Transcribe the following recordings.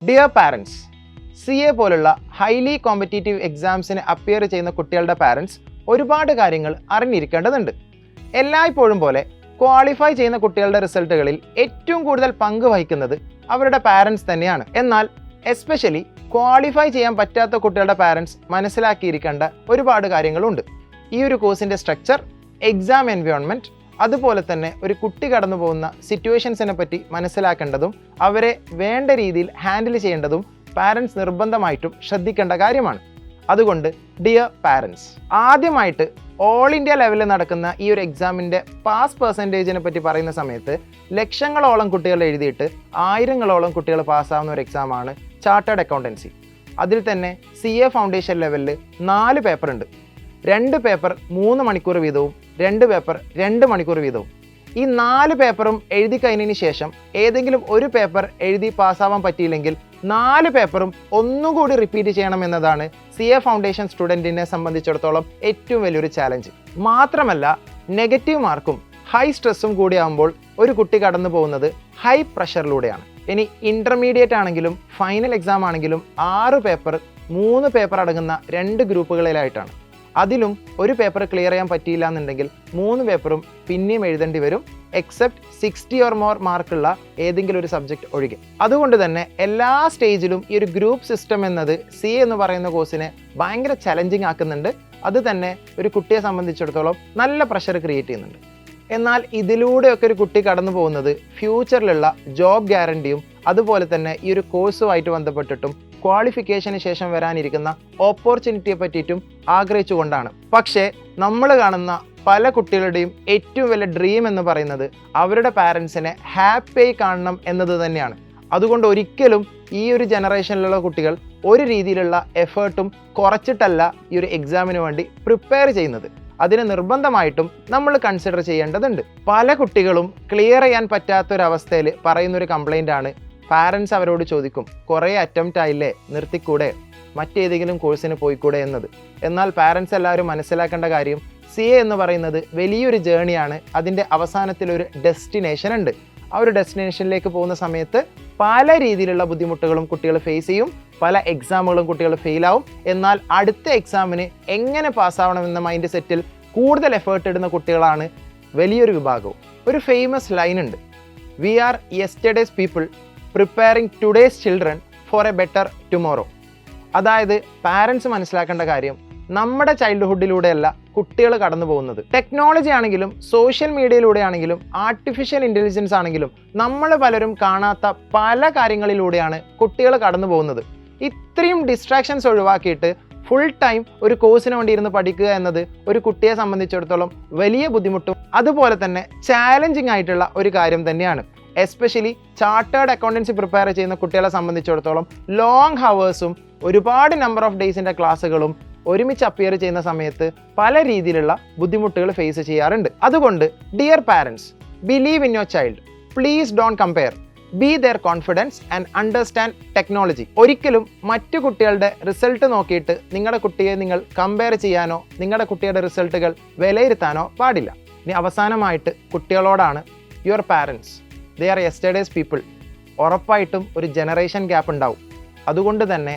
Dear parents, CA പോലുള്ള highly competitive എക്സാംസിന് appear ചെയ്യുന്ന കുട്ടികളുടെ പാരൻസ് ഒരുപാട് കാര്യങ്ങൾ അറിഞ്ഞിരിക്കേണ്ടതുണ്ട്. എല്ലായ്പ്പോഴും പോലെ ക്വാളിഫൈ ചെയ്യുന്ന കുട്ടികളുടെ റിസൾട്ടുകളിൽ ഏറ്റവും കൂടുതൽ പങ്ക് വഹിക്കുന്നത് അവരുടെ പാരൻസ് തന്നെയാണ്. എന്നാൽ എസ്പെഷ്യലി ക്വാളിഫൈ ചെയ്യാൻ പറ്റാത്ത കുട്ടികളുടെ പാരൻസ് മനസ്സിലാക്കിയിരിക്കേണ്ട ഒരുപാട് കാര്യങ്ങളുണ്ട്. ഈ ഒരു കോഴ്സിൻ്റെ സ്ട്രക്ചർ, എക്സാം എൻവയോൺമെൻറ്റ്, അതുപോലെ തന്നെ ഒരു കുട്ടി കടന്നു പോകുന്ന സിറ്റുവേഷൻസിനെ പറ്റി മനസ്സിലാക്കേണ്ടതും അവരെ വേണ്ട രീതിയിൽ ഹാൻഡിൽ ചെയ്യേണ്ടതും പാരൻസ് നിർബന്ധമായിട്ടും ശ്രദ്ധിക്കേണ്ട കാര്യമാണ്. അതുകൊണ്ട് ഡിയർ പാരൻസ്, ആദ്യമായിട്ട് ഓൾ ഇന്ത്യ ലെവലിൽ നടക്കുന്ന ഈ ഒരു എക്സാമിൻ്റെ പാസ് പെർസെൻറ്റേജിനെ പറ്റി പറയുന്ന സമയത്ത് ലക്ഷങ്ങളോളം കുട്ടികൾ എഴുതിയിട്ട് ആയിരങ്ങളോളം കുട്ടികൾ പാസ്സാവുന്ന ഒരു എക്സാമാണ് ചാർട്ടേഡ് അക്കൗണ്ടൻസി. അതിൽ തന്നെ CA ഫൗണ്ടേഷൻ ലെവലിൽ 4 പേപ്പറുണ്ട്. 2 പേപ്പർ 3 മണിക്കൂർ വീതവും 2 പേപ്പർ 2 മണിക്കൂർ വീതവും. ഈ 4 പേപ്പറും എഴുതി കഴിഞ്ഞതിന് ശേഷം ഏതെങ്കിലും ഒരു പേപ്പർ എഴുതി പാസ്സാവാൻ പറ്റിയില്ലെങ്കിൽ 4 പേപ്പറും ഒന്നുകൂടി റിപ്പീറ്റ് ചെയ്യണമെന്നതാണ് CA ഫൗണ്ടേഷൻ സ്റ്റുഡൻറ്റിനെ സംബന്ധിച്ചിടത്തോളം ഏറ്റവും വലിയൊരു ചാലഞ്ച്. മാത്രമല്ല നെഗറ്റീവ് മാർക്കും ഹൈ സ്ട്രെസ്സും കൂടിയാകുമ്പോൾ ഒരു കുട്ടി കടന്നു പോകുന്നത് ഹൈ പ്രഷറിലൂടെയാണ്. ഇനി ഇൻ്റർമീഡിയറ്റ് ആണെങ്കിലും ഫൈനൽ എക്സാം ആണെങ്കിലും 6 പേപ്പർ 3 പേപ്പർ അടങ്ങുന്ന 2 ഗ്രൂപ്പുകളിലായിട്ടാണ്. അതിലും ഒരു പേപ്പർ ക്ലിയർ ചെയ്യാൻ പറ്റിയില്ല എന്നുണ്ടെങ്കിൽ 3 പേപ്പറും പിന്നെയും എഴുതേണ്ടി വരും, എക്സെപ്റ്റ് 60 ഓർ മോർ മാർക്കുള്ള ഏതെങ്കിലും ഒരു സബ്ജക്റ്റ് ഒഴികെ. അതുകൊണ്ട് തന്നെ എല്ലാ സ്റ്റേജിലും ഈ ഒരു ഗ്രൂപ്പ് സിസ്റ്റം എന്നത് CA എന്ന് പറയുന്ന കോഴ്സിനെ ഭയങ്കര ചലഞ്ചിങ് ആക്കുന്നുണ്ട്. അത് തന്നെ ഒരു കുട്ടിയെ സംബന്ധിച്ചിടത്തോളം നല്ല പ്രഷർ ക്രിയേറ്റ് ചെയ്യുന്നുണ്ട്. എന്നാൽ ഇതിലൂടെയൊക്കെ ഒരു കുട്ടി കടന്നു പോകുന്നത് ഫ്യൂച്ചറിലുള്ള ജോബ് ഗ്യാരണ്ടിയും അതുപോലെ തന്നെ ഈ ഒരു കോഴ്സുമായിട്ട് ബന്ധപ്പെട്ടിട്ടും ക്വാളിഫിക്കേഷന് ശേഷം വരാനിരിക്കുന്ന ഓപ്പർച്യൂണിറ്റിയെ പറ്റിയിട്ടും ആഗ്രഹിച്ചുകൊണ്ടാണ്. പക്ഷേ നമ്മൾ കാണുന്ന പല കുട്ടികളുടെയും ഏറ്റവും വലിയ ഡ്രീം എന്ന് പറയുന്നത് അവരുടെ പാരൻസിനെ ഹാപ്പിയായി കാണണം എന്നത് തന്നെയാണ്. അതുകൊണ്ട് ഒരിക്കലും ഈ ഒരു ജനറേഷനിലുള്ള കുട്ടികൾ ഒരു രീതിയിലുള്ള എഫേർട്ടും കുറച്ചിട്ടല്ല ഈ ഒരു എക്സാമിന് വേണ്ടി പ്രിപ്പയർ ചെയ്യുന്നത്. അതിന് നിർബന്ധമായിട്ടും നമ്മൾ കൺസിഡർ ചെയ്യേണ്ടതുണ്ട്. പല കുട്ടികളും ക്ലിയർ ചെയ്യാൻ പറ്റാത്തൊരവസ്ഥയിൽ പറയുന്നൊരു കംപ്ലൈൻ്റ് ആണ്, പാരൻസ് അവരോട് ചോദിക്കും, കുറേ അറ്റംപ്റ്റ് ആയില്ലേ, നിർത്തിക്കൂടെ, മറ്റേതെങ്കിലും കോഴ്സിന് പോയിക്കൂടെ എന്നത്. എന്നാൽ പാരൻസ് എല്ലാവരും മനസ്സിലാക്കേണ്ട കാര്യം CA എന്ന് പറയുന്നത് വലിയൊരു ജേണിയാണ്. അതിൻ്റെ അവസാനത്തിലൊരു ഡെസ്റ്റിനേഷൻ ഉണ്ട്. ആ ഒരു ഡെസ്റ്റിനേഷനിലേക്ക് പോകുന്ന സമയത്ത് പല രീതിയിലുള്ള ബുദ്ധിമുട്ടുകളും കുട്ടികൾ ഫേസ് ചെയ്യും, പല എക്സാമുകളും കുട്ടികൾ ഫെയിലാവും. എന്നാൽ അടുത്ത എക്സാമിന് എങ്ങനെ പാസ്സാവണമെന്ന മൈൻഡ് സെറ്റിൽ കൂടുതൽ എഫേർട്ട് ഇടുന്ന കുട്ടികളാണ് വലിയൊരു വിഭാഗവും. ഒരു ഫേമസ് ലൈൻ ഉണ്ട്, we are yesterday's people preparing today's children for a better tomorrow. അതായത് പാരൻസ് മനസ്സിലാക്കേണ്ട കാര്യം, നമ്മുടെ ചൈൽഡ്ഹുഡിലൂടെയല്ല കുട്ടികൾ കടന്നു പോകുന്നത്. ടെക്നോളജി ആണെങ്കിലും സോഷ്യൽ മീഡിയയിലൂടെ ആണെങ്കിലും ആർട്ടിഫിഷ്യൽ ഇൻ്റലിജൻസ് ആണെങ്കിലും നമ്മൾ പലരും കാണാത്ത പല കാര്യങ്ങളിലൂടെയാണ് കുട്ടികൾ കടന്നു പോകുന്നത്. ഇത്രയും ഡിസ്ട്രാക്ഷൻസ് ഒഴിവാക്കിയിട്ട് ഫുൾ ടൈം ഒരു കോഴ്സിന് വേണ്ടി ഇരുന്ന് പഠിക്കുക എന്നത് ഒരു കുട്ടിയെ സംബന്ധിച്ചിടത്തോളം വലിയ ബുദ്ധിമുട്ടും അതുപോലെ തന്നെ ചാലഞ്ചിങ് ആയിട്ടുള്ള ഒരു കാര്യം തന്നെയാണ്. എസ്പെഷ്യലി ചാർട്ടേഡ് അക്കൗണ്ടൻസി പ്രിപ്പയർ ചെയ്യുന്ന കുട്ടികളെ സംബന്ധിച്ചിടത്തോളം ലോങ് ഹവേഴ്സും ഒരുപാട് നമ്പർ ഓഫ് ഡേയ്സിൻ്റെ ക്ലാസ്സുകളും ഒരുമിച്ച് അപ്പിയർ ചെയ്യുന്ന സമയത്ത് പല രീതിയിലുള്ള ബുദ്ധിമുട്ടുകൾ ഫേസ് ചെയ്യാറുണ്ട്. അതുകൊണ്ട് dear parents, believe in your child, please don't compare, be their confidence and understand technology. ഒരിക്കലും മറ്റു കുട്ടികളുടെ റിസൾട്ട് നോക്കിയിട്ട് നിങ്ങളുടെ കുട്ടിയെ നിങ്ങൾ കമ്പയർ ചെയ്യാനോ നിങ്ങളുടെ കുട്ടിയുടെ റിസൾട്ടുകൾ വിലയിരുത്താനോ പാടില്ല. ഇനി അവസാനമായിട്ട് കുട്ടികളോടാണ്, your parents, they are yesterday's people. ഉറപ്പായിട്ടും ഒരു ജനറേഷൻ ഗ്യാപ്പ് ഉണ്ടാവും. അതുകൊണ്ട് തന്നെ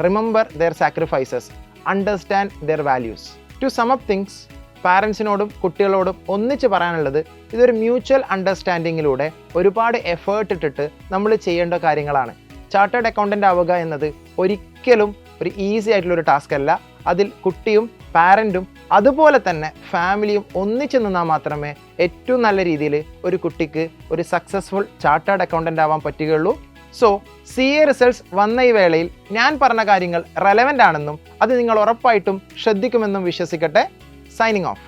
remember their sacrifices, understand their values. To sum up things, പാരൻസിനോടും കുട്ടികളോടും ഒന്നിച്ച് പറയാനുള്ളത്, ഇതൊരു മ്യൂച്വൽ അണ്ടർസ്റ്റാൻഡിങ്ങിലൂടെ ഒരുപാട് എഫേർട്ട് ഇട്ടിട്ട് നമ്മൾ ചെയ്യേണ്ട കാര്യങ്ങളാണ്. ചാർട്ടേഡ് അക്കൗണ്ടൻ്റ് ആവുക എന്നത് ഒരിക്കലും ഒരു ഈസി ആയിട്ടുള്ളൊരു ടാസ്ക് അല്ല. അതിൽ കുട്ടിയും പാരൻറ്റും അതുപോലെ തന്നെ ഫാമിലിയും ഒന്നിച്ച് നിന്നാൽ മാത്രമേ ഏറ്റവും നല്ല രീതിയിൽ ഒരു കുട്ടിക്ക് ഒരു സക്സസ്ഫുൾ ചാർട്ടേഡ് അക്കൗണ്ടൻ്റ് ആവാൻ പറ്റുകയുള്ളൂ. സോ CA റിസൾട്ട്സ് വന്ന ഈ വേളയിൽ ഞാൻ പറഞ്ഞ കാര്യങ്ങൾ റെലവൻ്റ് ആണെന്നും അത് നിങ്ങൾ ഉറപ്പായിട്ടും ശ്രദ്ധിക്കുമെന്നും വിശ്വസിക്കട്ടെ. Signing off.